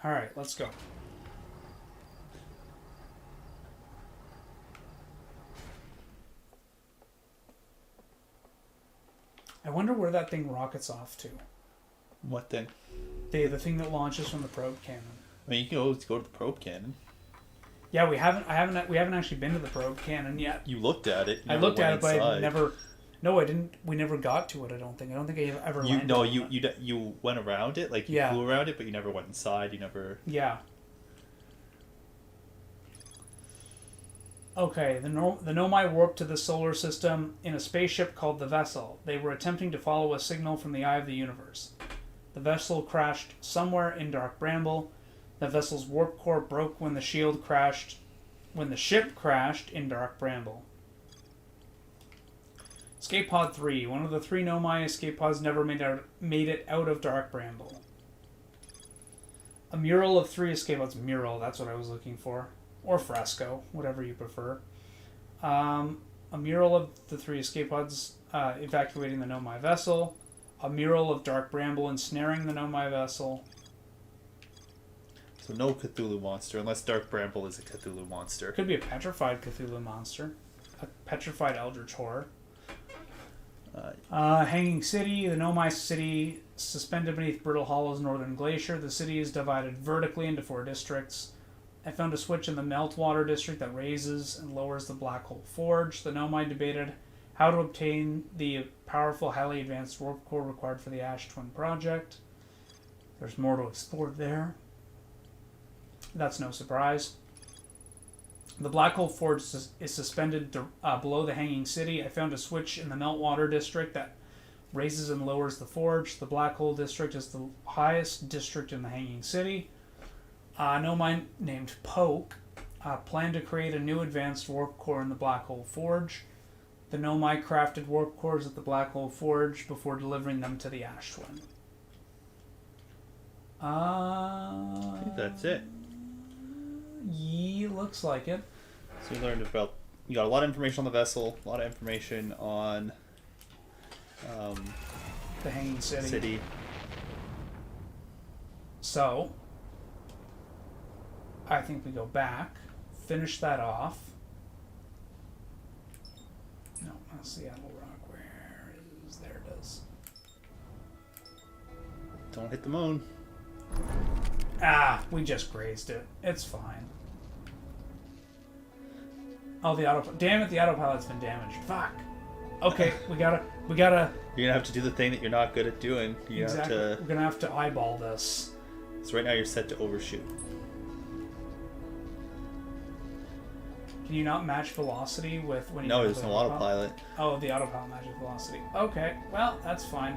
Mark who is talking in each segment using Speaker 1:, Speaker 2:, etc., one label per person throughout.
Speaker 1: Alright, let's go. I wonder where that thing rockets off to.
Speaker 2: What thing?
Speaker 1: The thing that launches from the probe cannon.
Speaker 2: I mean, you can always go to the probe cannon.
Speaker 1: Yeah, we haven't actually been to the probe cannon yet.
Speaker 2: You looked at it.
Speaker 1: I looked at it, but I never. No, I didn't. We never got to it. I don't think. I ever landed.
Speaker 2: No, you went around it, like you flew around it, but you never went inside. You never.
Speaker 1: Yeah. Okay, the Nomai warped to the solar system in a spaceship called the Vessel. They were attempting to follow a signal from the eye of the universe. The vessel crashed somewhere in Dark Bramble. The vessel's warp core broke when the ship crashed in Dark Bramble. Escape Pod 3. One of the 3 Nomai escape pods never made it out of Dark Bramble. A mural of 3 escape pods. Mural, that's what I was looking for. Or fresco, whatever you prefer. A mural of the 3 escape pods evacuating the Nomai vessel. A mural of Dark Bramble ensnaring the Nomai vessel.
Speaker 2: So no Cthulhu monster, unless Dark Bramble is a Cthulhu monster.
Speaker 1: Could be a petrified Cthulhu monster. A petrified Eldritch Horror. Hanging City. The Nomai city suspended beneath Brittle Hollow's northern glacier. The city is divided vertically into 4 districts. I found a switch in the Meltwater district that raises and lowers the Black Hole Forge. The Nomai debated how to obtain the powerful, highly advanced warp core required for the Ash Twin project. There's more to explore there. That's no surprise. The Black Hole Forge is suspended below the Hanging City. I found a switch in the Meltwater district that raises and lowers the forge. The Black Hole district is the highest district in the Hanging City. Nomai named Poke planned to create a new advanced warp core in the Black Hole Forge. The Nomai crafted warp cores at the Black Hole Forge before delivering them to the Ash Twin.
Speaker 2: I think that's it.
Speaker 1: Yeah, looks like it.
Speaker 2: So you learned about... You got a lot of information on the vessel, a lot of information on...
Speaker 1: the Hanging City. So, I think we go back, finish that off. No, that's Seattle Rock. Where is... There it is.
Speaker 2: Don't hit the moon.
Speaker 1: Ah, we just grazed it. It's fine. Oh, the autopilot. Damn it, the autopilot's been damaged. Fuck. Okay, we gotta...
Speaker 2: You're gonna have to do the thing that you're not good at doing.
Speaker 1: Exactly. We're gonna have to eyeball this.
Speaker 2: So right now you're set to overshoot.
Speaker 1: Can you not match velocity with when you...
Speaker 2: No, there's no autopilot.
Speaker 1: Oh, the autopilot matches velocity. Okay, well, that's fine.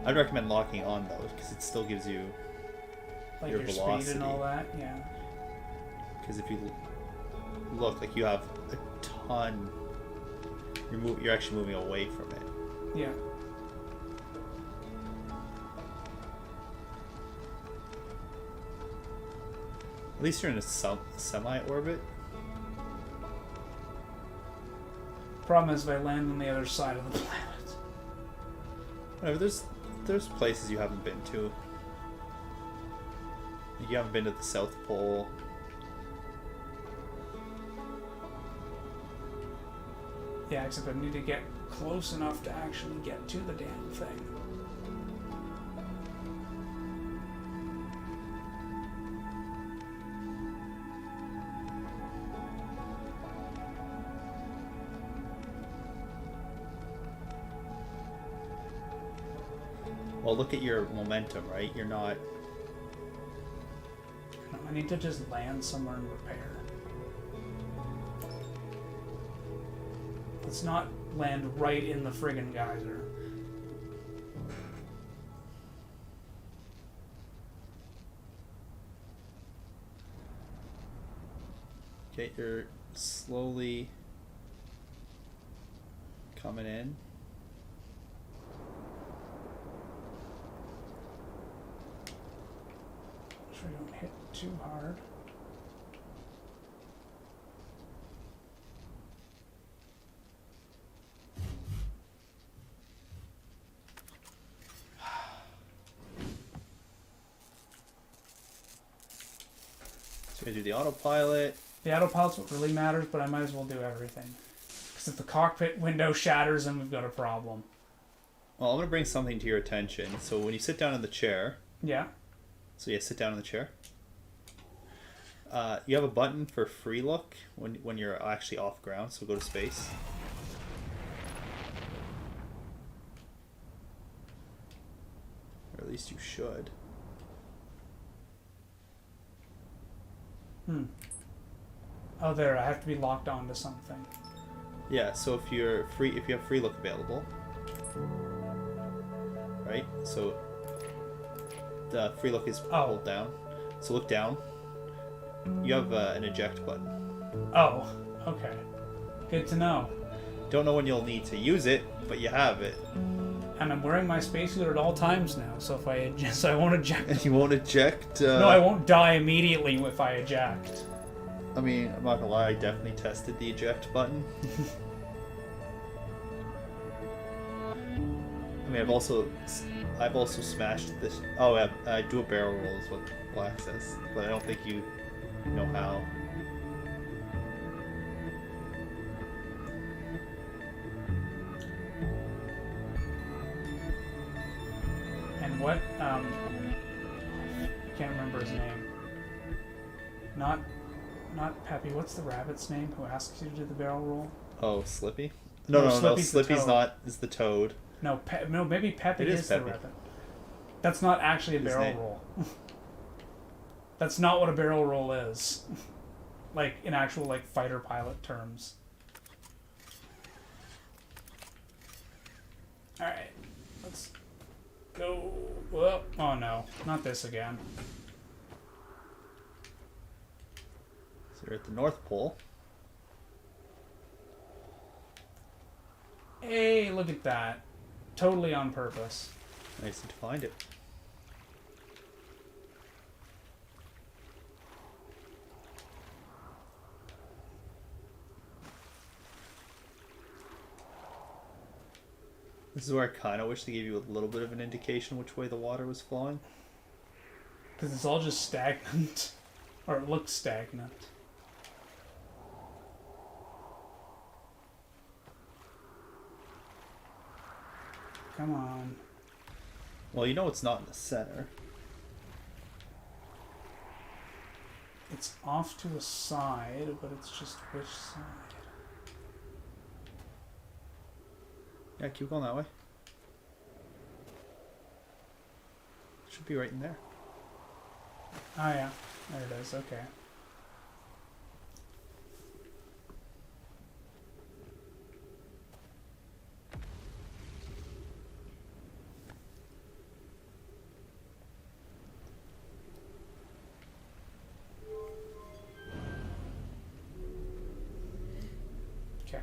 Speaker 2: I'd recommend locking on though, because it still gives you
Speaker 1: like
Speaker 2: your velocity.
Speaker 1: Speed and all that, yeah.
Speaker 2: Because if you look, like you have a ton, you're actually moving away from it.
Speaker 1: Yeah.
Speaker 2: At least you're in a semi-orbit.
Speaker 1: Problem is, if I land on the other side of the planet.
Speaker 2: Whatever, there's places you haven't been to. You haven't been to the South Pole.
Speaker 1: Yeah, except I need to get close enough to actually get to the damn thing.
Speaker 2: Well, look at your momentum, right? You're not...
Speaker 1: I need to just land somewhere and repair. Let's not land right in the friggin' geyser.
Speaker 2: Okay, you're slowly coming in.
Speaker 1: Make sure I don't hit too hard.
Speaker 2: Gonna do the autopilot.
Speaker 1: The autopilot's what really matters, but I might as well do everything. Because if the cockpit window shatters, then we've got a problem.
Speaker 2: Well, I'm gonna bring something to your attention. So when you sit down in the chair.
Speaker 1: Yeah.
Speaker 2: So yeah, sit down in the chair. You have a button for free look when you're actually off ground. So go to space. Or at least you should.
Speaker 1: Oh, there. I have to be locked onto something.
Speaker 2: Yeah. So if you have free look available, right? So the free look is pulled down. So look down. You have an eject button.
Speaker 1: Oh, okay. Good to know.
Speaker 2: Don't know when you'll need to use it, but you have it.
Speaker 1: And I'm wearing my spacesuit at all times now, so if I eject, I won't eject.
Speaker 2: And you won't eject.
Speaker 1: No, I won't die immediately if I eject.
Speaker 2: I mean, I'm not gonna lie. I definitely tested the eject button. I mean, I've also smashed this. Oh, I do a barrel roll is what Black says, but I don't think you know how.
Speaker 1: And what? I can't remember his name. Not Peppy. What's the rabbit's name who asks you to do the barrel roll?
Speaker 2: Oh, Slippy? No. Slippy's not. Is the toad.
Speaker 1: No, maybe Peppy is the rabbit. That's not actually a barrel roll. That's not what a barrel roll is. Like, in actual, like, fighter pilot terms. Alright. Let's go. Whoa. Oh, no. Not this again.
Speaker 2: So you're at the North Pole.
Speaker 1: Hey, look at that. Totally on purpose.
Speaker 2: Nice to find it. This is where I kind of wish they gave you a little bit of an indication which way the water was flowing.
Speaker 1: Because it's all just stagnant. Or it looks stagnant. Come on.
Speaker 2: Well, you know it's not in the center.
Speaker 1: It's off to the side, but it's just which side?
Speaker 2: Yeah, keep going that way. Should be right in there.
Speaker 1: Oh yeah, there it is, okay. Okay.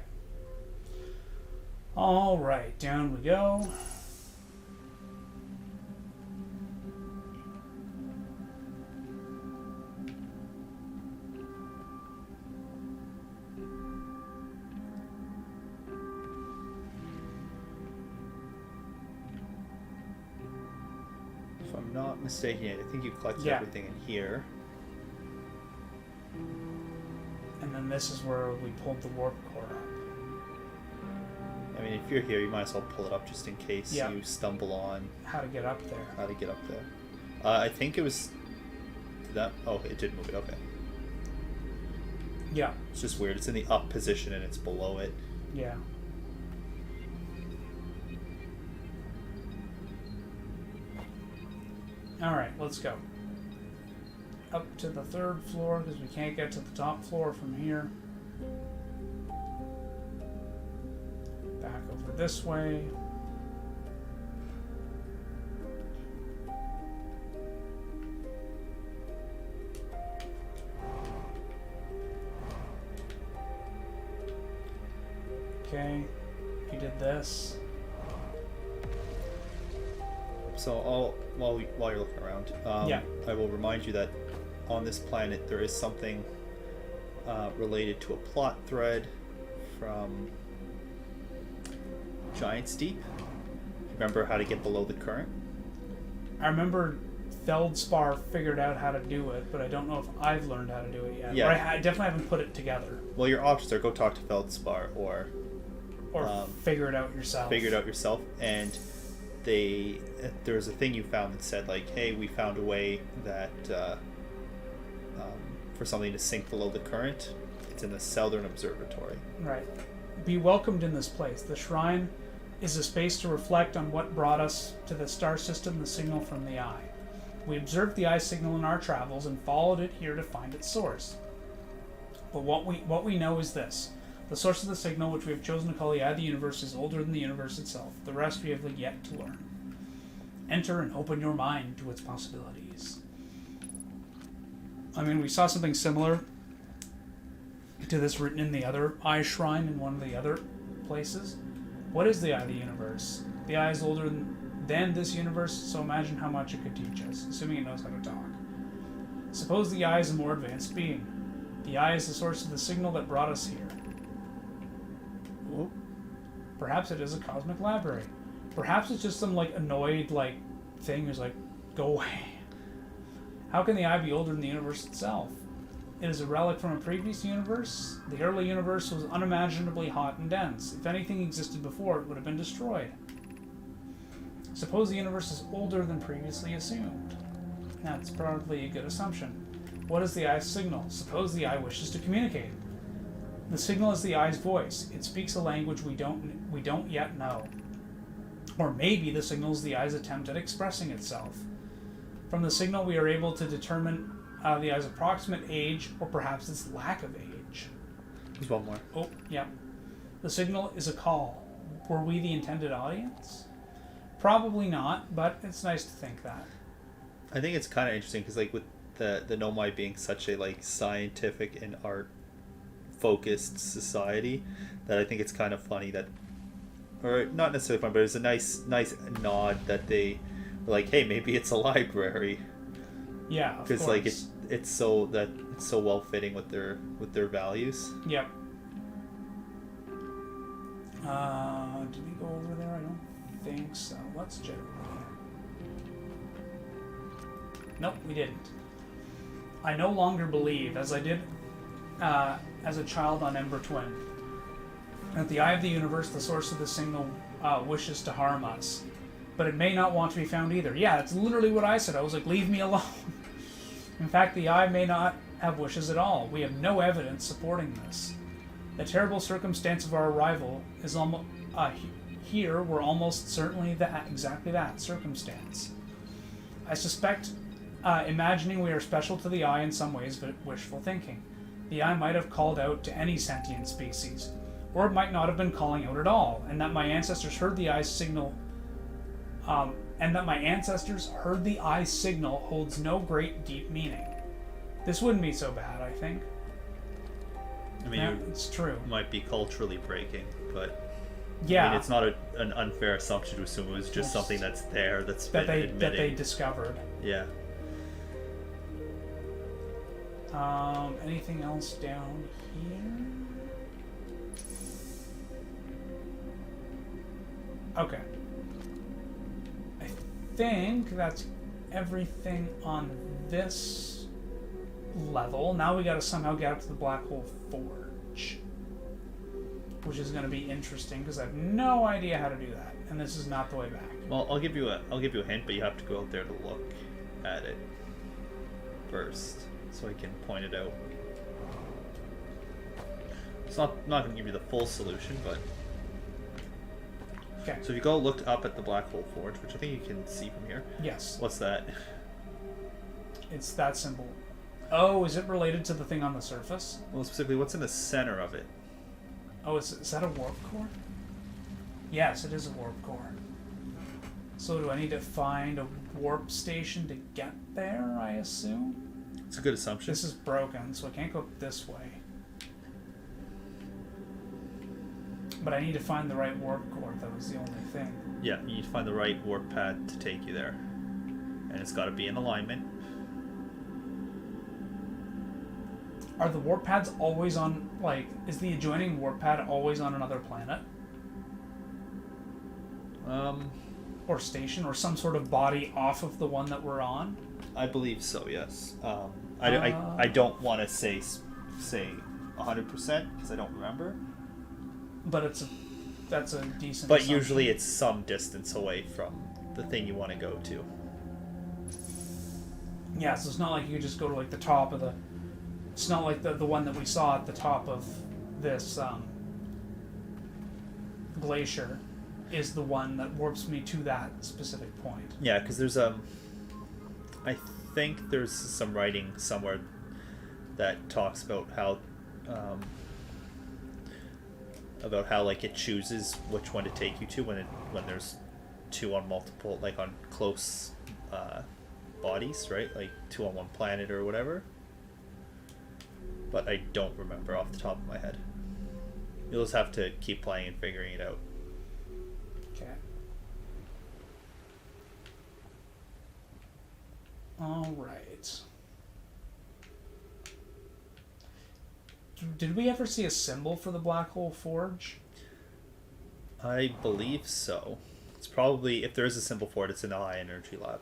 Speaker 1: All right, down we go.
Speaker 2: If I'm not mistaken, I think you collected everything in here.
Speaker 1: And then this is where we pulled the warp core up.
Speaker 2: I mean, if you're here, you might as well pull it up just in case you stumble on
Speaker 1: how to get up there.
Speaker 2: How to get up there. I think it was that. Oh, it did move it. Okay.
Speaker 1: Yeah.
Speaker 2: It's just weird. It's in the up position and it's below it.
Speaker 1: Yeah. All right, let's go. Up to the 3rd floor because we can't get to the top floor from here. Back over this way. Okay, you did this.
Speaker 2: So while you're looking around, I will remind you that on this planet there is something related to a plot thread from Giant's Deep. Remember how to get below the current?
Speaker 1: I remember Feldspar figured out how to do it, but I don't know if I've learned how to do it yet.
Speaker 2: Yeah.
Speaker 1: Or I definitely haven't put it together.
Speaker 2: Well, your options are go talk to Feldspar or
Speaker 1: figure it out yourself.
Speaker 2: Figure it out yourself. And there's a thing you found that said, like, hey, we found a way that for something to sink below the current. It's in the Southern Observatory.
Speaker 1: Right. Be welcomed in this place. The shrine is a space to reflect on what brought us to the star system, the signal from the eye. We observed the eye signal in our travels and followed it here to find its source. But what we know is this. The source of the signal, which we have chosen to call the eye of the universe, is older than the universe itself. The rest we have yet to learn. Enter and open your mind to its possibilities. I mean, we saw something similar to this written in the other eye shrine in one of the other places. What is the eye of the universe? The eye is older than this universe, so imagine how much it could teach us, assuming it knows how to talk. Suppose the eye is a more advanced being. The eye is the source of the signal that brought us here. Ooh. Perhaps it is a cosmic library. Perhaps it's just some annoyed thing who's like, go away. How can the eye be older than the universe itself? It is a relic from a previous universe. The early universe was unimaginably hot and dense. If anything existed before, it would have been destroyed. Suppose the universe is older than previously assumed. That's probably a good assumption. What is the eye's signal? Suppose the eye wishes to communicate. The signal is the eye's voice. It speaks a language we don't yet know. Or maybe the signal is the eye's attempt at expressing itself. From the signal, we are able to determine the eye's approximate age, or perhaps its lack of age.
Speaker 2: There's one more.
Speaker 1: Oh, yeah. The signal is a call. Were we the intended audience? Probably not, but it's nice to think that.
Speaker 2: I think it's kind of interesting because, with the Nomai being such a scientific and art focused society, that I think it's kind of funny that, or not necessarily funny, but it's a nice nod that they were like, hey, maybe it's a library.
Speaker 1: Yeah, of
Speaker 2: because
Speaker 1: course.
Speaker 2: it's so well fitting with their values.
Speaker 1: Yep. Did we go over there? I don't think so. Let's check. Nope, we didn't. I no longer believe, as I did as a child on Ember Twin, that the eye of the universe, the source of the signal, wishes to harm us. But it may not want to be found either. Yeah, that's literally what I said. I was like, leave me alone. In fact, the eye may not have wishes at all. We have no evidence supporting this. The terrible circumstance of our arrival is almost here. We're almost certainly exactly that circumstance. I suspect imagining we are special to the eye in some ways, but wishful thinking. The eye might have called out to any sentient species, or it might not have been calling out at all, and that my ancestors heard the eye's signal. Holds no great deep meaning. This wouldn't be so bad, I think.
Speaker 2: I mean,
Speaker 1: it's true.
Speaker 2: Might be culturally breaking, but
Speaker 1: yeah,
Speaker 2: I mean, it's not an unfair assumption to assume it was just something that's there that
Speaker 1: they discovered.
Speaker 2: Yeah.
Speaker 1: Anything else down here? Okay. I think that's everything on this level. Now we gotta somehow get up to the Black Hole Forge, which is gonna be interesting because I have no idea how to do that, and this is not the way back.
Speaker 2: Well, I'll give you a hint, but you have to go out there to look at it first, so I can point it out. It's not gonna give you the full solution, but.
Speaker 1: Okay.
Speaker 2: So if you go look up at the Black Hole Forge, which I think you can see from here.
Speaker 1: Yes.
Speaker 2: What's that?
Speaker 1: It's that symbol. Oh, is it related to the thing on the surface?
Speaker 2: Well, specifically, what's in the center of it?
Speaker 1: Oh, is that a warp core? Yes, it is a warp core. So do I need to find a warp station to get there, I assume?
Speaker 2: It's a good assumption.
Speaker 1: This is broken, so I can't go this way. But I need to find the right warp core, that was the only thing.
Speaker 2: Yeah, you need to find the right warp pad to take you there. And it's got to be in alignment.
Speaker 1: Are the warp pads always on, is the adjoining warp pad always on another planet? or station or some sort of body off of the one that we're on?
Speaker 2: I believe so. Yes. I don't want to say 100% because I don't remember.
Speaker 1: But that's a decent.
Speaker 2: But
Speaker 1: assumption.
Speaker 2: usually it's some distance away from the thing you want to go to.
Speaker 1: Yeah, so it's not like you just go to like the top of the. It's not like the one that we saw at the top of this glacier is the one that warps me to that specific point.
Speaker 2: Yeah, because there's I think there's some writing somewhere that talks about how like it chooses which one to take you to when there's two on multiple, like on close bodies, right? Like two on one planet or whatever. But I don't remember off the top of my head. You'll just have to keep playing and figuring it out.
Speaker 1: Okay. All right. Did we ever see a symbol for the Black Hole Forge?
Speaker 2: I believe so. It's probably, if there is a symbol for it, it's in the high energy lab.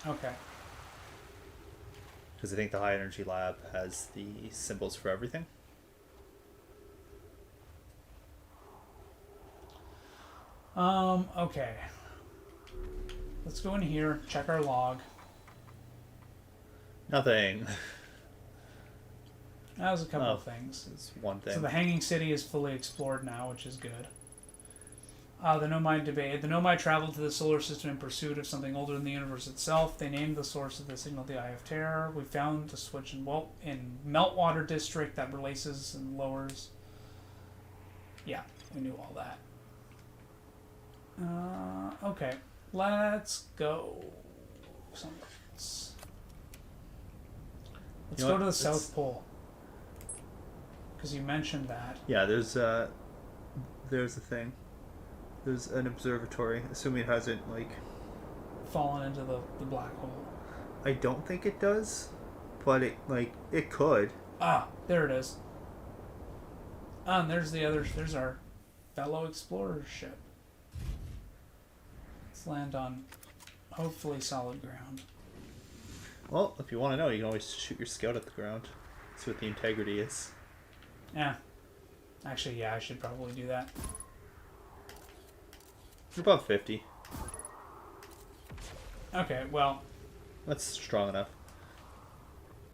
Speaker 1: Okay.
Speaker 2: Because I think the high energy lab has the symbols for everything.
Speaker 1: Okay. Let's go in here, check our log.
Speaker 2: Nothing.
Speaker 1: That was a couple of things.
Speaker 2: It's one thing.
Speaker 1: So the Hanging City is fully explored now, which is good. The Nomai debate. The Nomai traveled to the solar system in pursuit of something older than the universe itself. They named the source of the signal the Eye of Terror. We found the switch in Meltwater District that releases and lowers. Yeah, we knew all that. Okay, let's go somewhere else. Let's go to the South Pole. Because you mentioned that.
Speaker 2: Yeah, there's a thing. There's an observatory, assuming it hasn't, like...
Speaker 1: fallen into the black hole.
Speaker 2: I don't think it does, but it could.
Speaker 1: Ah, there it is. And there's our fellow explorer's ship. Let's land on, hopefully, solid ground.
Speaker 2: Well, if you want to know, you can always shoot your scout at the ground. See what the integrity is.
Speaker 1: Yeah. Actually, yeah, I should probably do that.
Speaker 2: You're above 50.
Speaker 1: Okay, well...
Speaker 2: That's strong enough.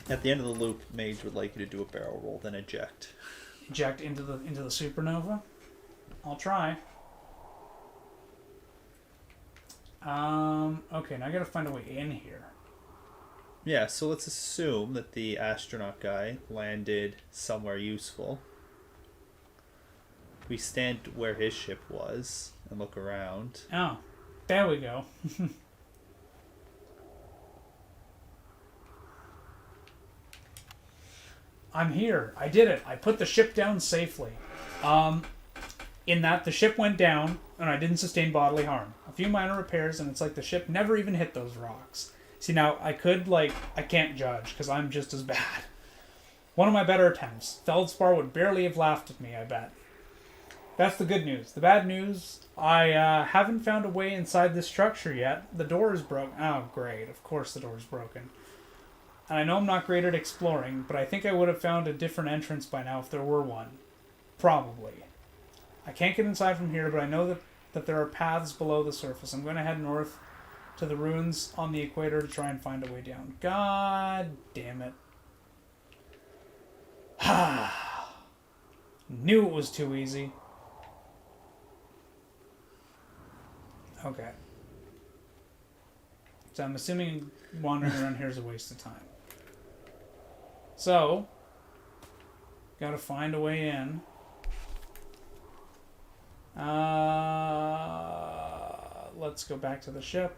Speaker 2: At the end of the loop, Mage would like you to do a barrel roll, then eject.
Speaker 1: Eject into the supernova? I'll try. Okay, now I gotta find a way in here.
Speaker 2: Yeah, so let's assume that the astronaut guy landed somewhere useful. We stand where his ship was and look around.
Speaker 1: Oh, there we go. I'm here. I did it. I put the ship down safely. In that the ship went down and I didn't sustain bodily harm. A few minor repairs and it's like the ship never even hit those rocks. See, now I can't judge because I'm just as bad. One of my better attempts. Feldspar would barely have laughed at me, I bet. That's the good news. The bad news, I haven't found a way inside this structure yet. The door is broken. Oh, great. Of course the door is broken. And I know I'm not great at exploring, but I think I would have found a different entrance by now if there were one. Probably. I can't get inside from here, but I know that there are paths below the surface. I'm going to head north to the ruins on the equator to try and find a way down. God damn it. Knew it was too easy. Okay. So I'm assuming wandering around here is a waste of time. So, gotta find a way in. Let's go back to the ship.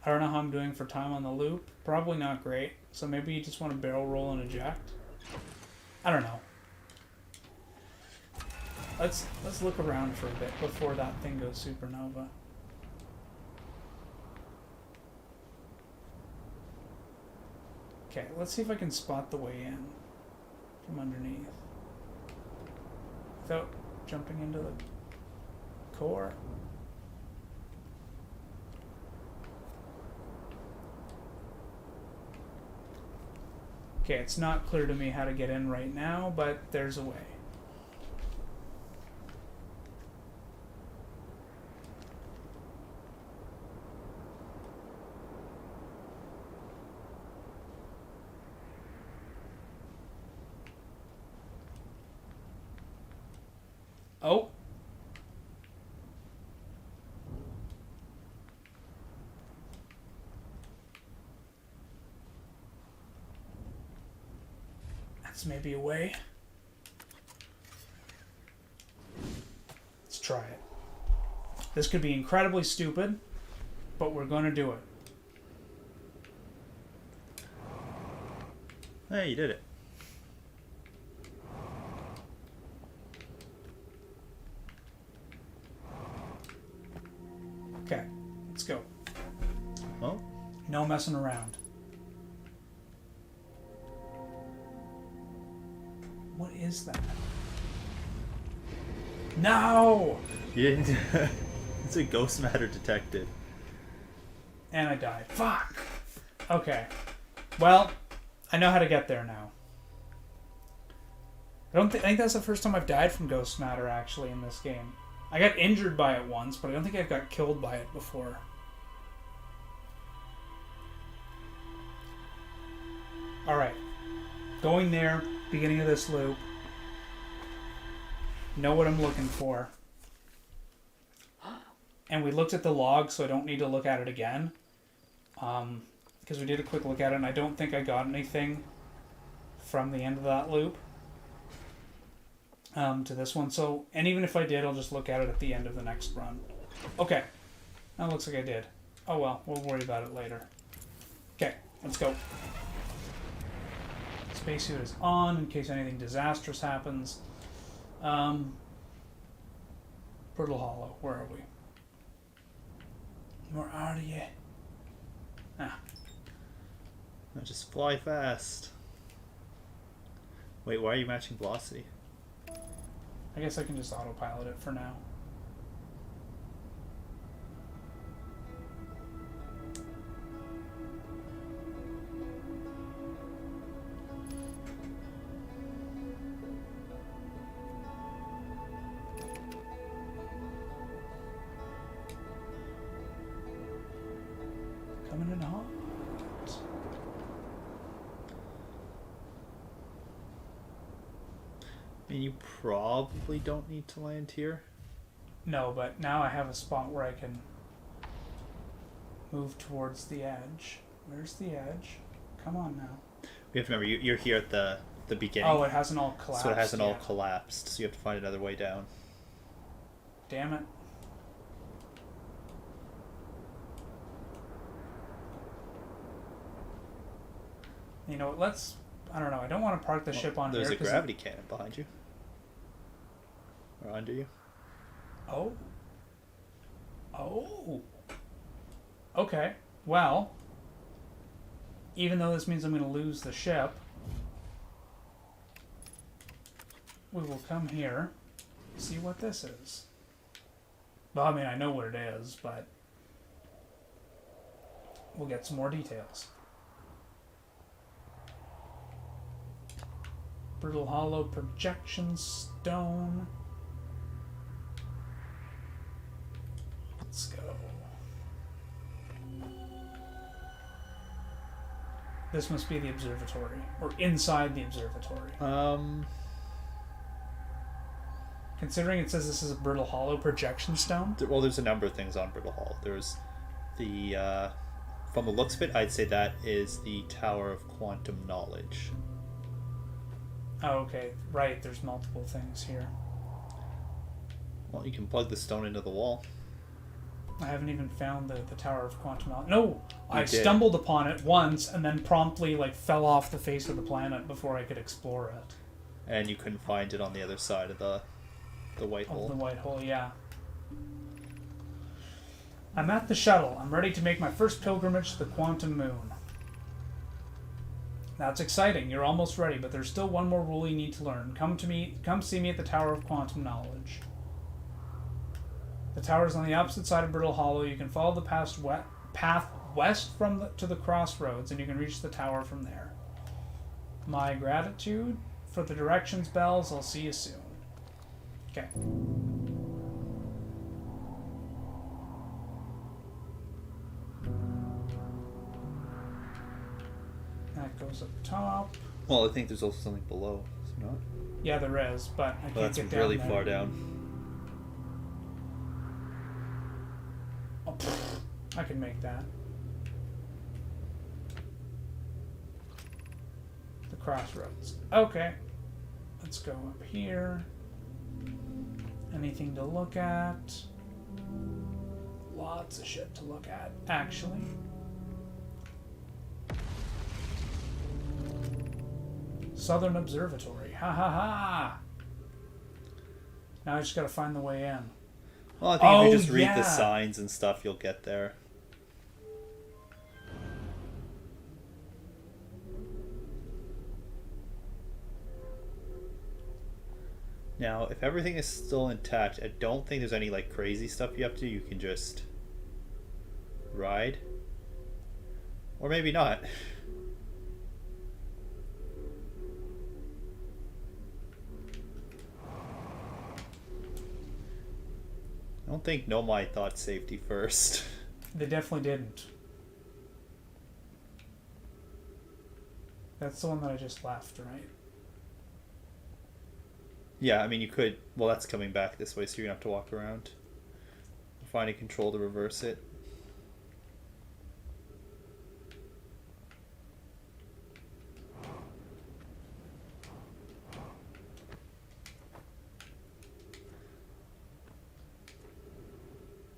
Speaker 1: I don't know how I'm doing for time on the loop. Probably not great. So maybe you just want to barrel roll and eject. I don't know. Let's look around for a bit before that thing goes supernova. Okay, let's see if I can spot the way in from underneath without jumping into the core. Okay, it's not clear to me how to get in right now, but there's a way. Oh. That's maybe a way. Let's try it. This could be incredibly stupid, but we're going to do it.
Speaker 2: Hey, you did it.
Speaker 1: Okay, let's go.
Speaker 2: Well,
Speaker 1: No messing around. What is that? No!
Speaker 2: you didn't. It's a ghost matter detected.
Speaker 1: And I died. Fuck! Okay. Well, I know how to get there now. I think that's the first time I've died from ghost matter, actually, in this game. I got injured by it once, but I don't think I've got killed by it before. Alright. Going there, beginning of this loop. Know what I'm looking for. And we looked at the log, so I don't need to look at it again. Because we did a quick look at it, and I don't think I got anything from the end of that loop. To this one. So, and even if I did, I'll just look at it at the end of the next run. Okay. That looks like I did. Oh well, we'll worry about it later. Okay, let's go. Spacesuit is on in case anything disastrous happens. Brittle Hollow, where are we? Where are you? Ah.
Speaker 2: Now just fly fast. Wait, why are you matching velocity?
Speaker 1: I guess I can just autopilot it for now. Coming in hot.
Speaker 2: I mean, you probably don't need to land here.
Speaker 1: No, but now I have a spot where I can move towards the edge. Where's the edge? Come on now.
Speaker 2: We have to remember, you're here at the beginning.
Speaker 1: Oh, it hasn't all collapsed.
Speaker 2: So it hasn't all
Speaker 1: yet.
Speaker 2: collapsed, so you have to find another way down.
Speaker 1: Damn it. You know what, let's... I don't know, I don't want to park the ship on
Speaker 2: There's
Speaker 1: here.
Speaker 2: a gravity cannon behind you. Or under you.
Speaker 1: Oh. Oh. Okay. Well, even though this means I'm going to lose the ship, we will come here, see what this is. Well, I mean, I know what it is, but we'll get some more details. Brittle Hollow projection stone. Let's go. This must be the observatory, or inside the observatory. Considering it says this is a Brittle Hollow projection stone.
Speaker 2: Well, there's a number of things on Brittle Hollow. There's the, from the looks of it, I'd say that is the Tower of Quantum Knowledge.
Speaker 1: Oh, okay. Right, there's multiple things here.
Speaker 2: Well, you can plug the stone into the wall.
Speaker 1: I haven't even found the Tower of Quantum Knowledge. No! I
Speaker 2: did.
Speaker 1: stumbled upon it once and then promptly fell off the face of the planet before I could explore it.
Speaker 2: And you couldn't find it on the other side of the white
Speaker 1: Of
Speaker 2: hole.
Speaker 1: the white hole, yeah. I'm at the shuttle. I'm ready to make my first pilgrimage to the Quantum Moon. That's exciting. You're almost ready, but there's still one more rule you need to learn. Come see me at the Tower of Quantum Knowledge. The tower is on the opposite side of Brittle Hollow. You can follow the path west to the crossroads, and you can reach the tower from there. my gratitude for the directions bells. I'll see you soon. Okay. That goes up top.
Speaker 2: Well, I think there's also something below. Is there not?
Speaker 1: Yeah, there is, but I can't
Speaker 2: Well, that's
Speaker 1: get down
Speaker 2: really
Speaker 1: there.
Speaker 2: far down.
Speaker 1: Oh, I can make that. The crossroads. Okay. Let's go up here. Anything to look at? Lots of shit to look at, actually. Southern Observatory. Ha ha ha! Now I just gotta find the way in.
Speaker 2: Well, I think if you just read
Speaker 1: yeah.
Speaker 2: the signs and stuff, you'll get there. Now, if everything is still intact, I don't think there's any like crazy stuff you have to do. You can just ride. Or maybe not. I don't think Nomai thought safety first.
Speaker 1: They definitely didn't. That's the one that I just left, right?
Speaker 2: Yeah, I mean, you could... Well, that's coming back this way, so you're going to have to walk around. Finding control to reverse it.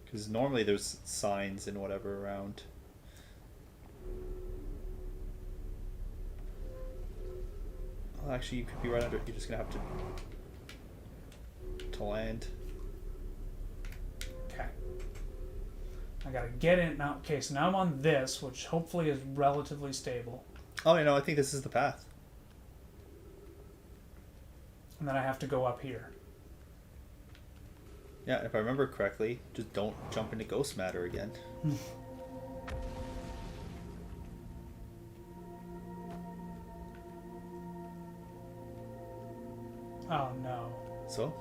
Speaker 2: Because normally there's signs and whatever around. Well, actually, you could be right under it. You're just going to have to land.
Speaker 1: Okay. I gotta get in now. Okay, so now I'm on this, which hopefully is relatively stable.
Speaker 2: Oh, you know, I think this is the path.
Speaker 1: And then I have to go up here.
Speaker 2: Yeah, if I remember correctly, just don't jump into ghost matter again.
Speaker 1: Oh no.
Speaker 2: So,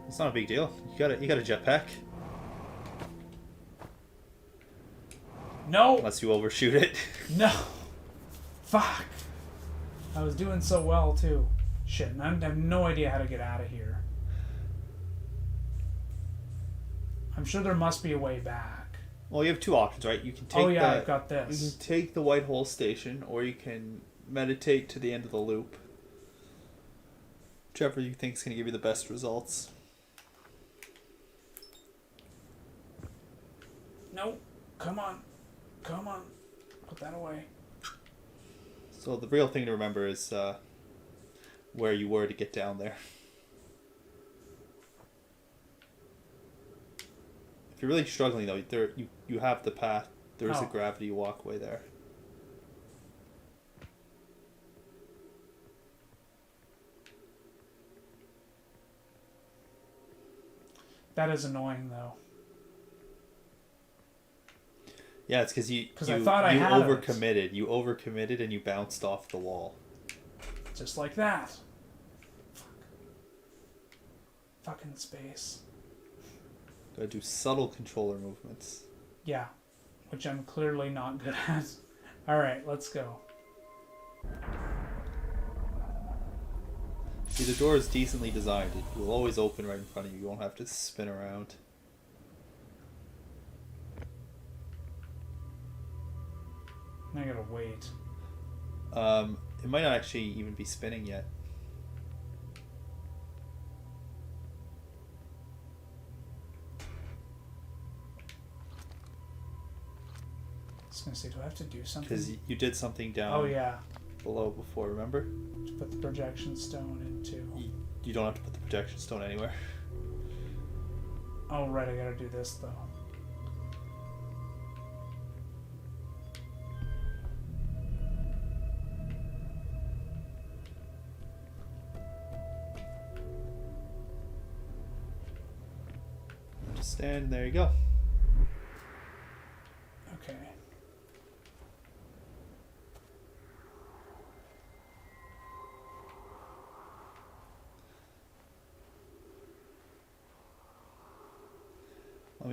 Speaker 2: it's not a big deal. You got a jetpack.
Speaker 1: No!
Speaker 2: Unless you overshoot it.
Speaker 1: No! Fuck! I was doing so well too. Shit, and I have no idea how to get out of here. I'm sure there must be a way back.
Speaker 2: Well, you have two options, right? You can take
Speaker 1: I've got this.
Speaker 2: You can take the White Hole Station, or you can meditate to the end of the loop. Whichever you think is going to give you the best results.
Speaker 1: No, come on. Come on. Put that away.
Speaker 2: So the real thing to remember is where you were to get down there. If you're really struggling though, you have the path. There is a gravity walkway there.
Speaker 1: That is annoying though.
Speaker 2: Yeah, it's because you
Speaker 1: overcommitted.
Speaker 2: You overcommitted and you bounced off the wall.
Speaker 1: Just like that. Fuck. Fucking space.
Speaker 2: Gotta do subtle controller movements.
Speaker 1: Yeah, which I'm clearly not good at. Alright, let's go.
Speaker 2: See, the door is decently designed. It will always open right in front of you. You won't have to spin around.
Speaker 1: I gotta wait.
Speaker 2: It might not actually even be spinning yet.
Speaker 1: I was gonna say, do I have to do something?
Speaker 2: Because you did something down below before, remember?
Speaker 1: To put the projection stone into...
Speaker 2: You don't have to put the projection stone anywhere.
Speaker 1: Oh, right, I gotta do this, though.
Speaker 2: Just stand, there you go.
Speaker 1: Okay.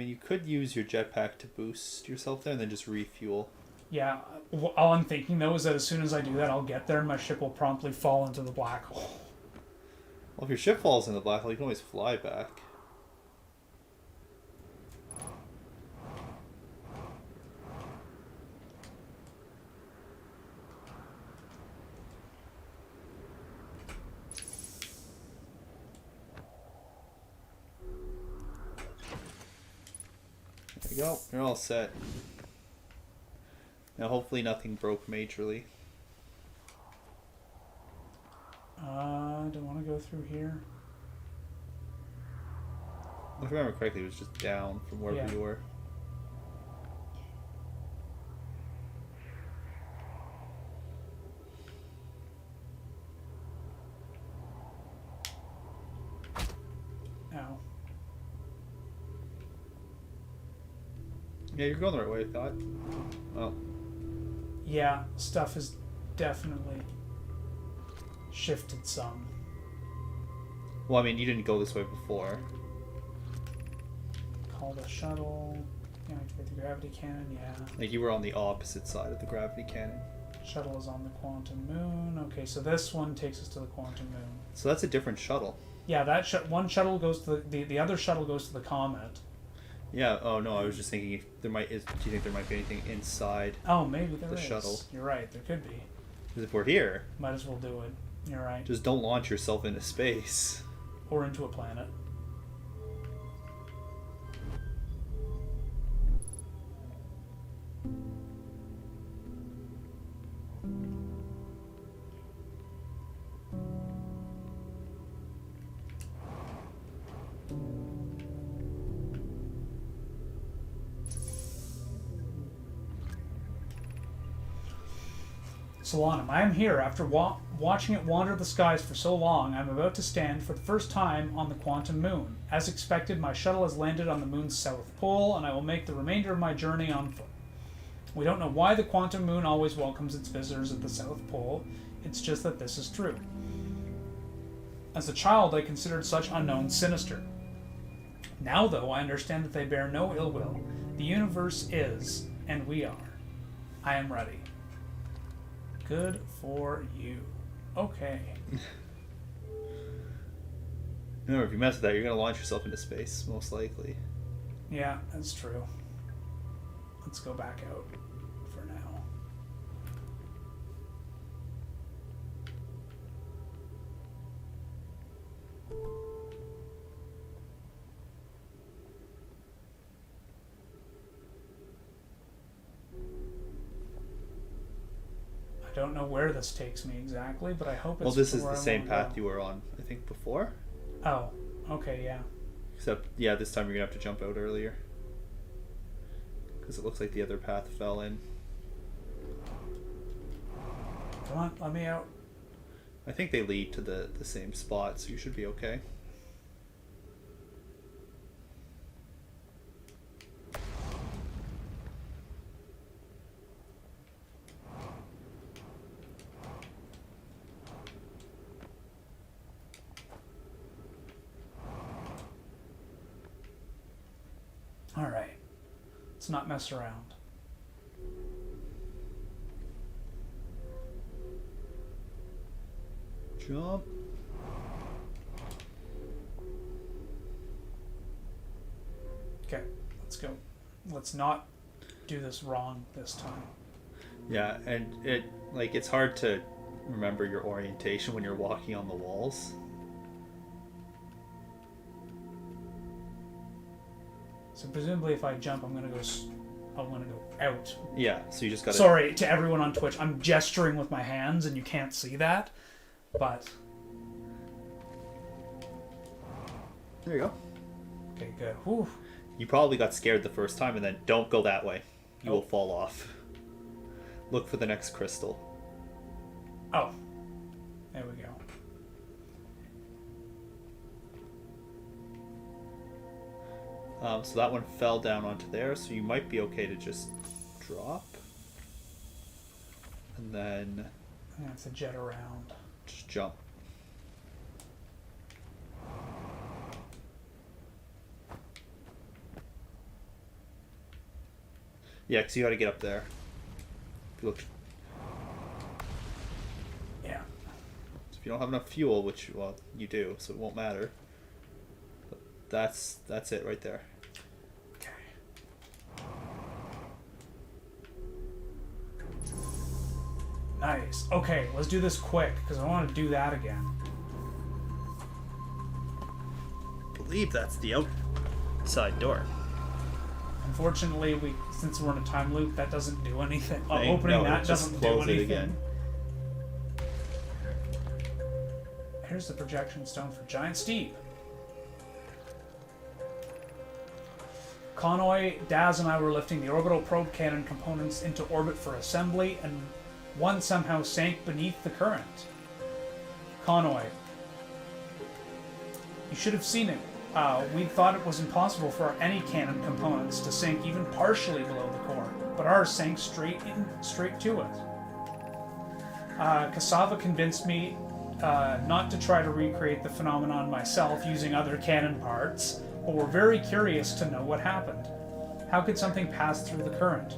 Speaker 2: mean, you could use your jetpack to boost yourself there and then just refuel.
Speaker 1: Yeah, all I'm thinking though is that as soon as I do that, I'll get there and my ship will promptly fall into the black hole.
Speaker 2: Well, if your ship falls in the black hole, you can always fly back. There you go. You're all set. Now, hopefully nothing broke majorly.
Speaker 1: Do I want to go through here?
Speaker 2: If I remember correctly, it was just down from wherever you were.
Speaker 1: Ow.
Speaker 2: Yeah, you're going the right way, I thought. Oh.
Speaker 1: Yeah, stuff has definitely shifted some.
Speaker 2: Well, I mean, you didn't go this way before.
Speaker 1: Call the shuttle. Yeah, activate the gravity cannon. Yeah.
Speaker 2: Like, you were on the opposite side of the gravity cannon.
Speaker 1: Shuttle is on the quantum moon. Okay, so this one takes us to the quantum moon.
Speaker 2: So that's a different shuttle.
Speaker 1: Yeah, that one shuttle goes to the other shuttle goes to the comet.
Speaker 2: Yeah. Oh no, I was just thinking if there do you think there might be anything inside?
Speaker 1: Oh, maybe there is.
Speaker 2: The shuttle.
Speaker 1: You're right. There could be.
Speaker 2: Because if we're here,
Speaker 1: might as well do it. You're right.
Speaker 2: Just don't launch yourself into space.
Speaker 1: Or into a planet. Solanum, I am here. After watching it wander the skies for so long, I am about to stand for the first time on the quantum moon. As expected, my shuttle has landed on the moon's south pole, and I will make the remainder of my journey on foot. We don't know why the quantum moon always welcomes its visitors at the south pole. It's just that this is true. As a child, I considered such unknowns sinister. Now, though, I understand that they bear no ill will. The universe is, and we are. I am ready. Good for you. Okay.
Speaker 2: Remember, if you mess with that, you're going to launch yourself into space, most likely.
Speaker 1: Yeah, that's true. Let's go back out for now. I don't know where this takes me exactly, but I hope it's
Speaker 2: well, this is
Speaker 1: where
Speaker 2: the
Speaker 1: I
Speaker 2: same
Speaker 1: wanna
Speaker 2: path
Speaker 1: go.
Speaker 2: you were on, I think, before.
Speaker 1: Oh, okay, yeah.
Speaker 2: Except, yeah, this time you're going to have to jump out earlier. Because it looks like the other path fell in.
Speaker 1: Come on, let me out.
Speaker 2: I think they lead to the same spot, so you should be okay.
Speaker 1: Alright. Let's not mess around.
Speaker 2: Jump.
Speaker 1: Okay, let's go. Let's not do this wrong this time.
Speaker 2: Yeah, and it's hard to remember your orientation when you're walking on the walls.
Speaker 1: So presumably, if I jump, I'm gonna go out.
Speaker 2: Yeah, so you just gotta...
Speaker 1: Sorry to everyone on Twitch. I'm gesturing with my hands, and you can't see that. But
Speaker 2: there you go.
Speaker 1: okay, good. Whew.
Speaker 2: You probably got scared the first time, and then don't go that way. You will fall off. Look for the next crystal.
Speaker 1: Oh, there we go.
Speaker 2: So that one fell down onto there, so you might be okay to just drop. And then
Speaker 1: I have to jet around.
Speaker 2: just jump. Yeah, because you got to get up there. If you look,
Speaker 1: Yeah.
Speaker 2: so if you don't have enough fuel, which, well, you do, so it won't matter. But that's it right there.
Speaker 1: Okay. Nice. Okay, let's do this quick, because I want to do that again.
Speaker 2: I believe that's the outside door.
Speaker 1: Unfortunately, since we're in a time loop, that doesn't do anything.
Speaker 2: No,
Speaker 1: that
Speaker 2: it just
Speaker 1: doesn't do
Speaker 2: close it
Speaker 1: anything.
Speaker 2: again.
Speaker 1: Here's the projection stone for Giant Steep. Convoy, Daz, and I were lifting the orbital probe cannon components into orbit for assembly, and one somehow sank beneath the current. Convoy. You should have seen it. We thought it was impossible for any cannon components to sink even partially below the core, but ours sank straight to it. Cassava convinced me not to try to recreate the phenomenon myself using other cannon parts, but we're very curious to know what happened. How could something pass through the current?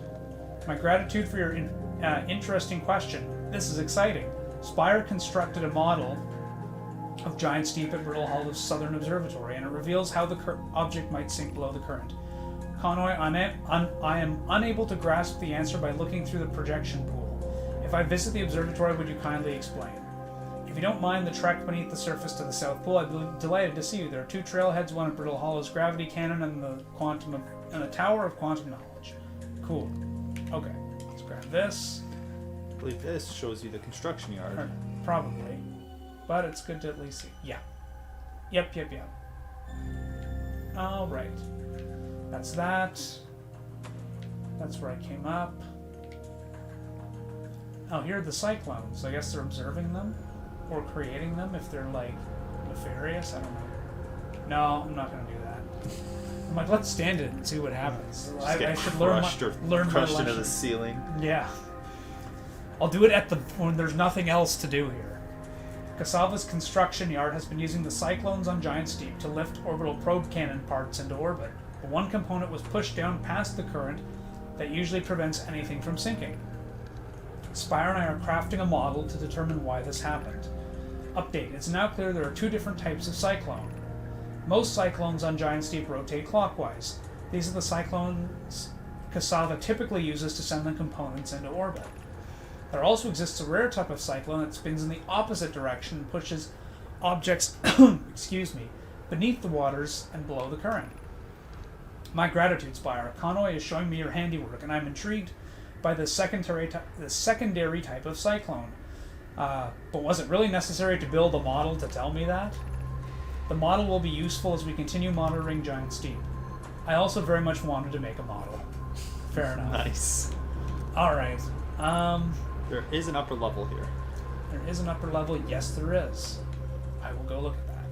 Speaker 1: My gratitude for your interesting question. This is exciting. Spire constructed a model of Giant Steep at Brittle Hollow's Southern Observatory, and it reveals how the object might sink below the current. Convoy, I am unable to grasp the answer by looking through the projection pool. If I visit the observatory, would you kindly explain? If you don't mind the trek beneath the surface to the South Pole, I'd be delighted to see you. There are 2 trailheads, one at Brittle Hollow's gravity cannon and the Tower of Quantum Knowledge. Cool. Okay, let's grab this.
Speaker 2: I believe this shows you the construction yard.
Speaker 1: Or, probably. But it's good to at least see. Yeah. Yep. Alright. That's that. That's where I came up. Oh, here are the cyclones. I guess they're observing them? Or creating them if they're, like, nefarious? I don't know. No, I'm not going to do that. I'm like, let's stand it and see what happens. I should learn my
Speaker 2: crushed into
Speaker 1: lesson.
Speaker 2: the ceiling.
Speaker 1: Yeah. I'll do it when there's nothing else to do here. Cassava's construction yard has been using the cyclones on Giant Steep to lift orbital probe cannon parts into orbit, but one component was pushed down past the current that usually prevents anything from sinking. Spire and I are crafting a model to determine why this happened. Update. It's now clear there are 2 different types of cyclone. Most cyclones on Giant Steep rotate clockwise. These are the cyclones Cassava typically uses to send the components into orbit. There also exists a rare type of cyclone that spins in the opposite direction and pushes objects beneath the waters and below the current. My gratitude, Spire. Convoy is showing me your handiwork, and I'm intrigued by the secondary type of cyclone. But was it really necessary to build a model to tell me that? The model will be useful as we continue monitoring Giant Steep. I also very much wanted to make a model. Fair enough.
Speaker 2: Nice.
Speaker 1: Alright.
Speaker 2: There is an upper level here.
Speaker 1: There is an upper level. Yes, there is. I will go look at that.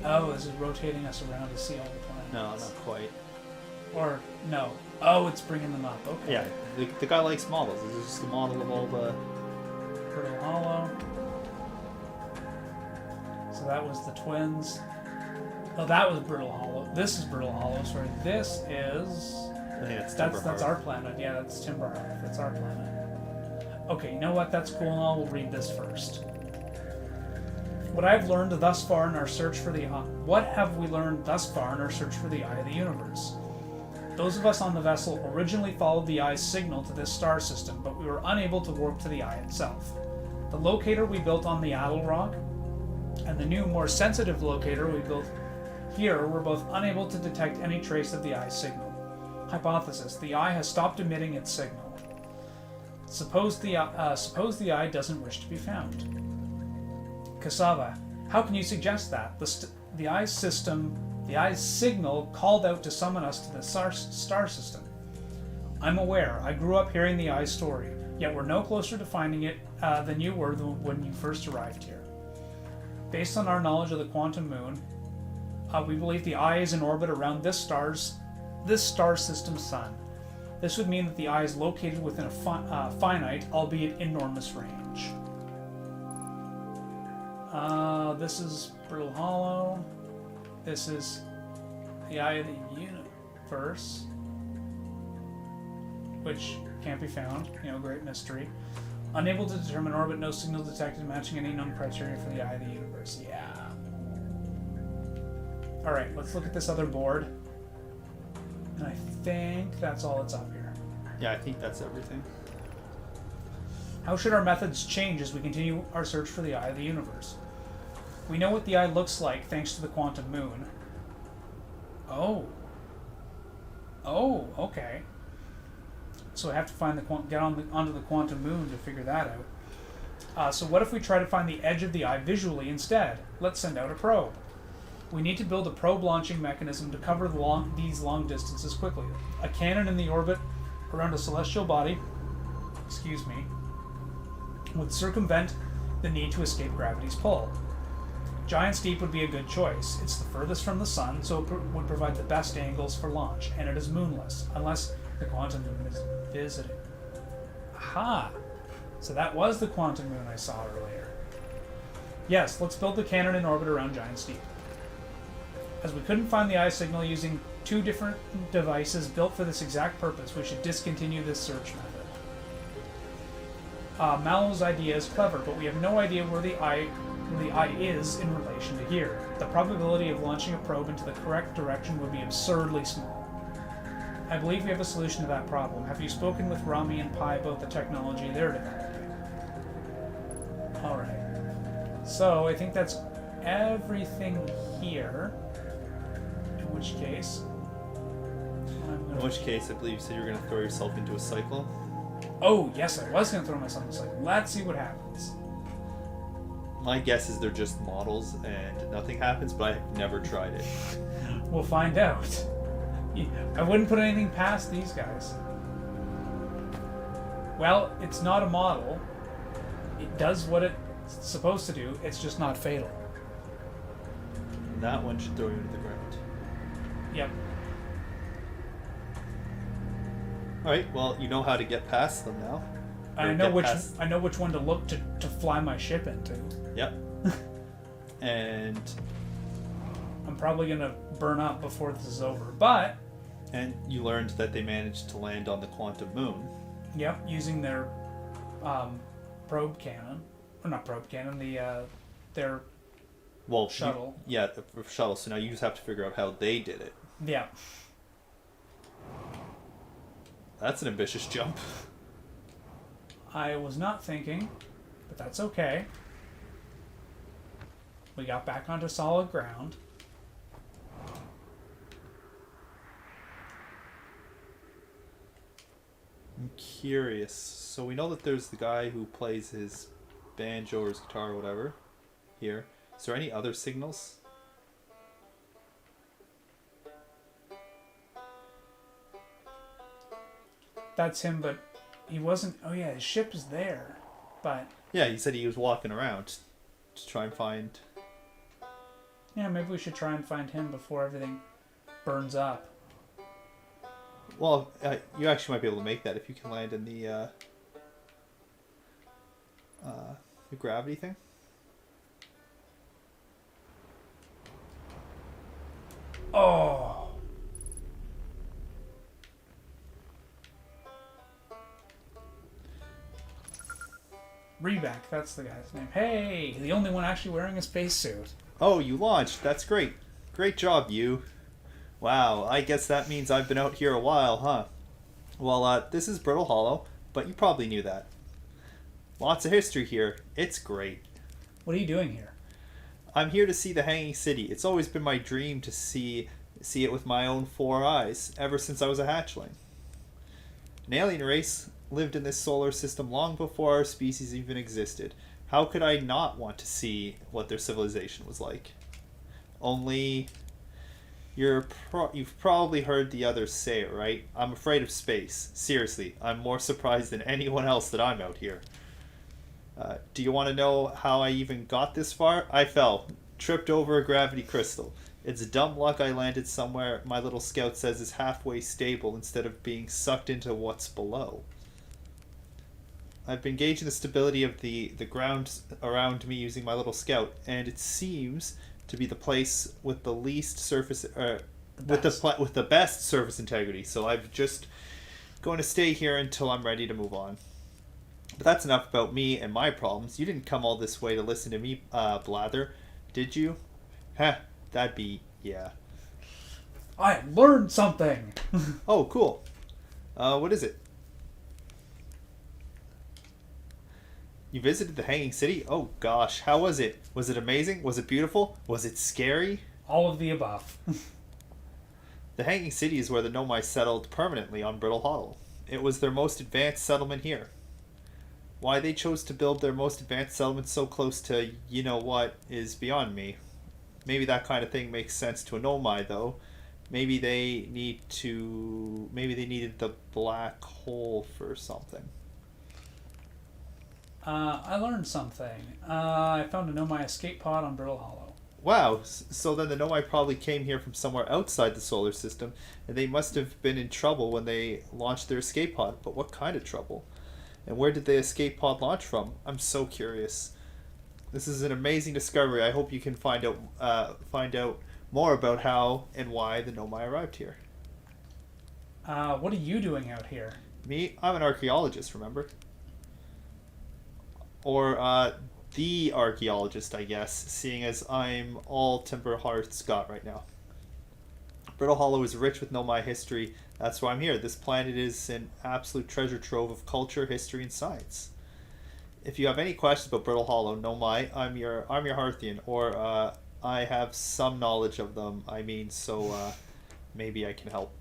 Speaker 1: Oh, is it rotating us around to see all the planets?
Speaker 2: No, not quite.
Speaker 1: Or, no. Oh, it's bringing them up. Okay.
Speaker 2: Yeah, the guy likes models. This is just a model of all the...
Speaker 1: Brittle Hollow. So that was the twins. Oh, that was Brittle Hollow. This is Brittle Hollow. Sorry, this is...
Speaker 2: I think
Speaker 1: that's our planet. Yeah, that's Timberhearth. That's our planet. Okay, you know what? That's cool and all. We'll read this first. What have we learned thus far in our search for the Eye of the Universe? Those of us on the vessel originally followed the Eye's signal to this star system, but we were unable to warp to the Eye itself. The locator we built on the Addle Rock and the new, more sensitive locator we built here were both unable to detect any trace of the Eye's signal. Hypothesis: the Eye has stopped emitting its signal. Suppose the Eye doesn't wish to be found. Cassava: how can you suggest that? The Eye's signal called out to summon us to the star system. I'm aware. I grew up hearing the Eye's story, yet we're no closer to finding it than you were when you first arrived here. Based on our knowledge of the quantum moon, we believe the Eye is in orbit around this star system's sun. This would mean that the eye is located within a finite, albeit enormous range. This is Brittle Hollow. This is the Eye of the Universe, which can't be found. Great mystery. Unable to determine orbit, no signal detected matching any known criteria for the Eye of the Universe. Yeah. Alright, let's look at this other board. And I think that's all that's up here.
Speaker 2: Yeah, I think that's everything.
Speaker 1: How should our methods change as we continue our search for the Eye of the Universe? We know what the eye looks like thanks to the quantum moon. Oh, okay. So I have to find get onto the quantum moon to figure that out. So what if we try to find the edge of the eye visually instead? Let's send out a probe. We need to build a probe launching mechanism to cover these long distances quickly. A cannon in the orbit around a celestial body, would circumvent the need to escape gravity's pull. Giant's Deep would be a good choice. It's the furthest from the sun, so it would provide the best angles for launch, and it is moonless, unless the quantum moon is visiting. Aha! So that was the quantum moon I saw earlier. Yes, let's build the cannon in orbit around Giant's Deep. As we couldn't find the eye signal using 2 different devices built for this exact purpose, we should discontinue this search method. Mallow's idea is clever, but we have no idea where the eye is in relation to here. The probability of launching a probe into the correct direction would be absurdly small. I believe we have a solution to that problem. Have you spoken with Rami and Pi about the technology they're developing? Alright. So, I think that's everything here. In which case,
Speaker 2: I believe you said you were going to throw yourself into a cycle.
Speaker 1: Oh, yes, I was going to throw myself into a cycle. Let's see what happens.
Speaker 2: My guess is they're just models and nothing happens, but I've never tried it.
Speaker 1: We'll find out. I wouldn't put anything past these guys. Well, it's not a model. It does what it's supposed to do, it's just not fatal.
Speaker 2: And that one should throw you into the ground.
Speaker 1: Yep.
Speaker 2: Alright, well, you know how to get past them now.
Speaker 1: I know which one to look to fly my ship into.
Speaker 2: Yep. And
Speaker 1: I'm probably gonna burn up before this is over, but
Speaker 2: and you learned that they managed to land on the quantum moon.
Speaker 1: Yep, using their probe cannon, or not probe cannon, their shuttle.
Speaker 2: The shuttle. So now you just have to figure out how they did it.
Speaker 1: Yeah.
Speaker 2: That's an ambitious jump.
Speaker 1: I was not thinking, but that's okay. We got back onto solid ground.
Speaker 2: I'm curious. So we know that there's the guy who plays his banjo or his guitar or whatever here. Is there any other signals?
Speaker 1: That's him, but he wasn't... Oh yeah, his ship is there, but...
Speaker 2: Yeah, he said he was walking around to try and find...
Speaker 1: Yeah, maybe we should try and find him before everything burns up.
Speaker 2: Well, you actually might be able to make that if you can land in the gravity thing.
Speaker 1: Oh! Reback, that's the guy's name. Hey! The only one actually wearing a spacesuit.
Speaker 2: Oh, you launched. That's great. Great job, you. Wow, I guess that means I've been out here a while, huh? Well, this is Brittle Hollow, but you probably knew that. Lots of history here. It's great.
Speaker 1: What are you doing here?
Speaker 2: I'm here to see the Hanging City. It's always been my dream to see it with my own 4 eyes, ever since I was a hatchling. An alien race lived in this solar system long before our species even existed. How could I not want to see what their civilization was like? Only... You've probably heard the others say it, right? I'm afraid of space. Seriously, I'm more surprised than anyone else that I'm out here. Do you want to know how I even got this far? I fell. Tripped over a gravity crystal. It's dumb luck I landed somewhere my little scout says is halfway stable instead of being sucked into what's below. I've been gauging the stability of the ground around me using my little scout, and it seems to be the place with the least surface, with the best surface integrity. So I'm just going to stay here until I'm ready to move on. But that's enough about me and my problems. You didn't come all this way to listen to me blather, did you? Heh, that'd be yeah.
Speaker 1: I learned something.
Speaker 2: Oh, cool. What is it? You visited the Hanging City? Oh gosh, how was it? Was it amazing? Was it beautiful? Was it scary?
Speaker 1: All of the above.
Speaker 2: The Hanging City is where the Nomai settled permanently on Brittle Hollow. It was their most advanced settlement here. Why they chose to build their most advanced settlement so close to you know what is beyond me. Maybe that kind of thing makes sense to a Nomai though. Maybe they needed the black hole for something.
Speaker 1: I learned something. I found a Nomai escape pod on Brittle Hollow.
Speaker 2: Wow, so then the Nomai probably came here from somewhere outside the solar system, and they must have been in trouble when they launched their escape pod. But what kind of trouble? And where did the escape pod launch from? I'm so curious. This is an amazing discovery. I hope you can find out more about how and why the Nomai arrived here.
Speaker 1: What are you doing out here?
Speaker 2: Me? I'm an archaeologist, remember? Or, the archaeologist, I guess, seeing as I'm all Timber Hearth's got right now. Brittle Hollow is rich with Nomai history. That's why I'm here. This planet is an absolute treasure trove of culture, history, and science. If you have any questions about Brittle Hollow, Nomai, I'm your Hearthian, or I have some knowledge of them. I mean, so maybe I can help.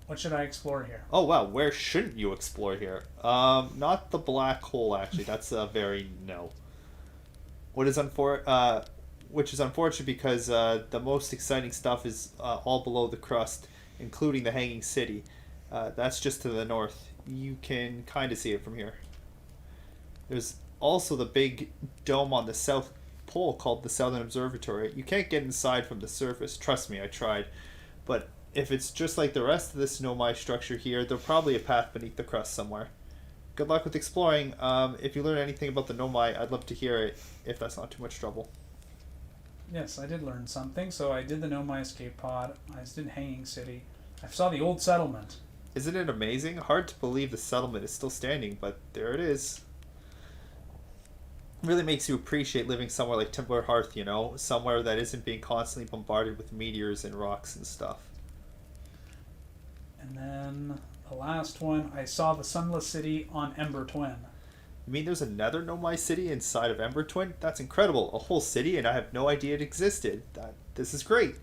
Speaker 1: What should I explore here?
Speaker 2: Oh wow, where shouldn't you explore here? Not the black hole actually. That's a very no. Which is unfortunate because the most exciting stuff is all below the crust, including the Hanging City. That's just to the north. You can kind of see it from here. There's also the big dome on the south pole called the Southern Observatory. You can't get inside from the surface. Trust me, I tried. But if it's just like the rest of this Nomai structure here, there's probably a path beneath the crust somewhere. Good luck with exploring. If you learn anything about the Nomai, I'd love to hear it, if that's not too much trouble.
Speaker 1: Yes, I did learn something. So I did the Nomai escape pod. I did Hanging City. I saw the old settlement.
Speaker 2: Isn't it amazing? Hard to believe the settlement is still standing, but there it is. It really makes you appreciate living somewhere like Timber Hearth, you know? Somewhere that isn't being constantly bombarded with meteors and rocks and stuff.
Speaker 1: And then the last one, I saw the Sunless City on Ember Twin.
Speaker 2: You mean there's another Nomai city inside of Ember Twin? That's incredible. A whole city, and I have no idea it existed. This is great.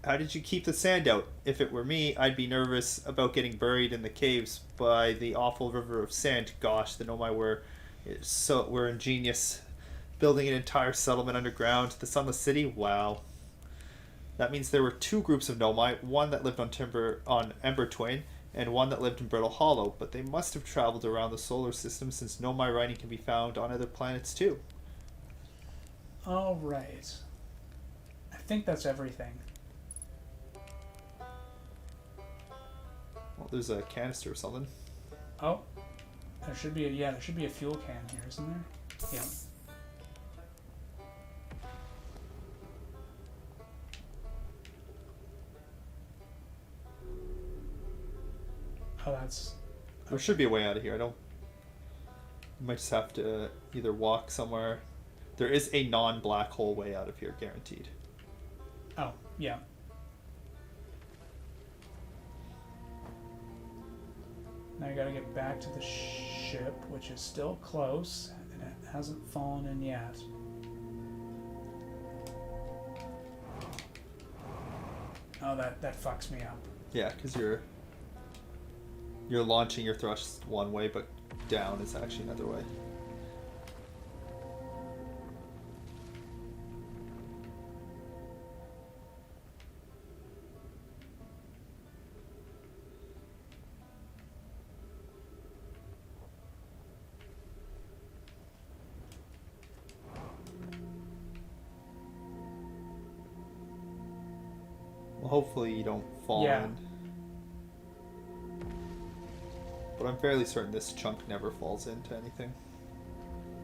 Speaker 2: How did you keep the sand out? If it were me, I'd be nervous about getting buried in the caves by the awful river of sand. Gosh, the Nomai were ingenious. Building an entire settlement underground. The Sunless City? Wow. That means there were two groups of Nomai, one that lived on Ember Twin, and one that lived in Brittle Hollow, but they must have traveled around the solar system since Nomai writing can be found on other planets too.
Speaker 1: All right. I think that's everything.
Speaker 2: Well, there's a canister or something.
Speaker 1: Oh, there should be a fuel can here, isn't there? Yeah. Oh, that's...
Speaker 2: There should be a way out of here. You might just have to either walk somewhere. There is a non-black hole way out of here, guaranteed.
Speaker 1: Oh, yeah. Now you gotta get back to the ship, which is still close, and it hasn't fallen in yet. Oh, that fucks me up.
Speaker 2: Yeah, because you're launching your thrust one way, but down is actually another way. hopefully you don't fall
Speaker 1: Yeah.
Speaker 2: in. But I'm fairly certain this chunk never falls into anything.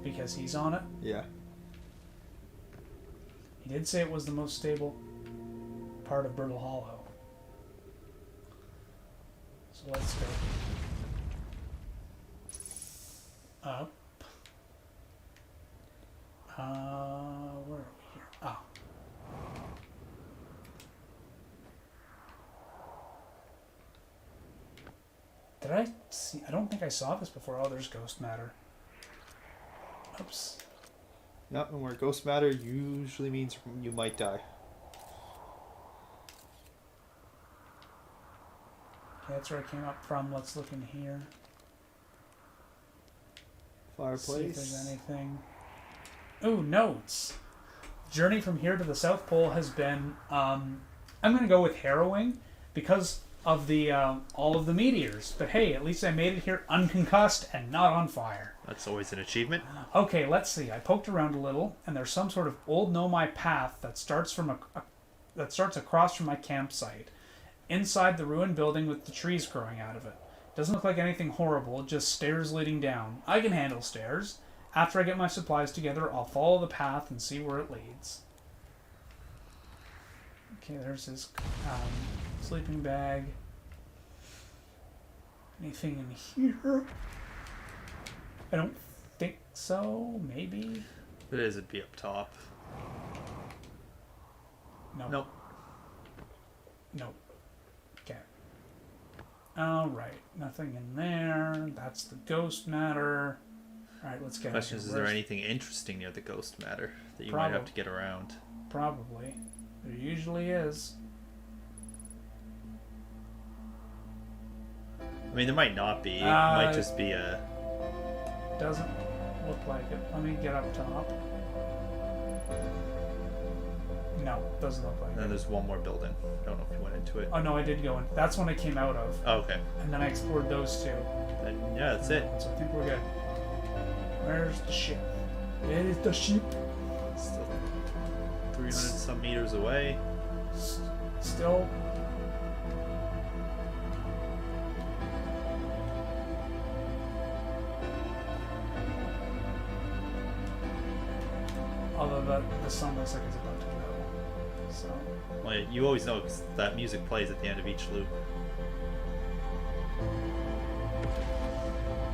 Speaker 1: Because he's on it.
Speaker 2: Yeah.
Speaker 1: He did say it was the most stable part of Brittle Hollow. So let's go up. Where are we here? Oh. Did I see? I don't think I saw this before. Oh, there's ghost matter. Oops.
Speaker 2: Not where ghost matter usually means you might die.
Speaker 1: Okay, that's where I came up from. Let's look in here.
Speaker 2: Fireplace.
Speaker 1: See if there's anything. Ooh, notes. Journey from here to the South Pole has been, I'm going to go with harrowing because of the all of the meteors. But hey, at least I made it here unconcussed and not on fire.
Speaker 2: That's always an achievement.
Speaker 1: Okay, let's see. I poked around a little, and there's some sort of old nomai path that starts across from my campsite, inside the ruined building with the trees growing out of it. Doesn't look like anything horrible, just stairs leading down. I can handle stairs. After I get my supplies together, I'll follow the path and see where it leads. Okay, there's his sleeping bag. Anything in here? I don't think so. Maybe?
Speaker 2: If it is, it'd be up top.
Speaker 1: No.
Speaker 2: Nope.
Speaker 1: Nope. Okay. Alright, nothing in there. That's the ghost matter. Alright, let's get
Speaker 2: Question is there
Speaker 1: Where's-
Speaker 2: anything interesting near the ghost matter that you might have to get around?
Speaker 1: Probably. There usually is.
Speaker 2: I mean, there might not be. It might just be a...
Speaker 1: Doesn't look like it. Let me get up top. No, doesn't look like
Speaker 2: And then
Speaker 1: it.
Speaker 2: there's one more building. I don't know if you went into it.
Speaker 1: Oh no, I did go in. That's when I came out of.
Speaker 2: Oh, okay.
Speaker 1: And then I explored those two.
Speaker 2: Then, yeah, that's it.
Speaker 1: So I think we're good. Where's the ship? Where is the ship?
Speaker 2: Still 300 some meters away.
Speaker 1: Still. Although the sun looks like it's about to go. So.
Speaker 2: Well, you always know because that music plays at the end of each loop.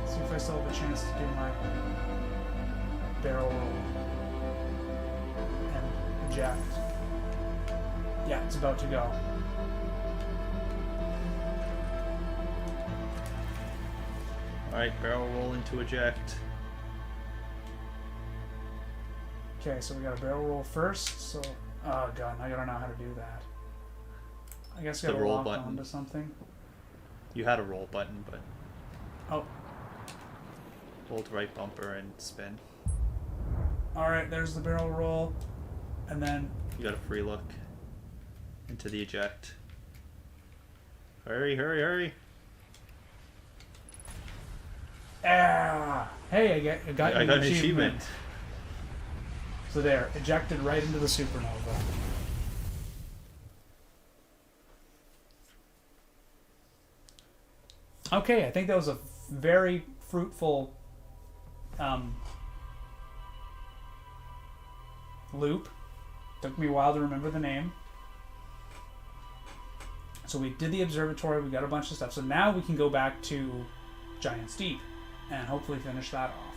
Speaker 1: See if I still have a chance to do my barrel roll and eject. Yeah, it's about to go.
Speaker 2: Alright, barrel roll into eject.
Speaker 1: Okay, so we got a barrel roll first. So, oh god, I gotta know how to do that. I guess I
Speaker 2: The
Speaker 1: gotta
Speaker 2: roll
Speaker 1: lock
Speaker 2: button.
Speaker 1: onto something.
Speaker 2: You had a roll button, but
Speaker 1: Oh,
Speaker 2: hold right bumper and spin.
Speaker 1: all right. There's the barrel roll, and then
Speaker 2: You got a free look into the eject. Hurry, hurry, hurry.
Speaker 1: hey, I got
Speaker 2: I
Speaker 1: you
Speaker 2: got an achievement.
Speaker 1: So there, ejected right into the supernova. Okay, I think that was a very fruitful loop. Took me a while to remember the name. So we did the observatory, we got a bunch of stuff. So now we can go back to Giant's Deep and hopefully finish that off.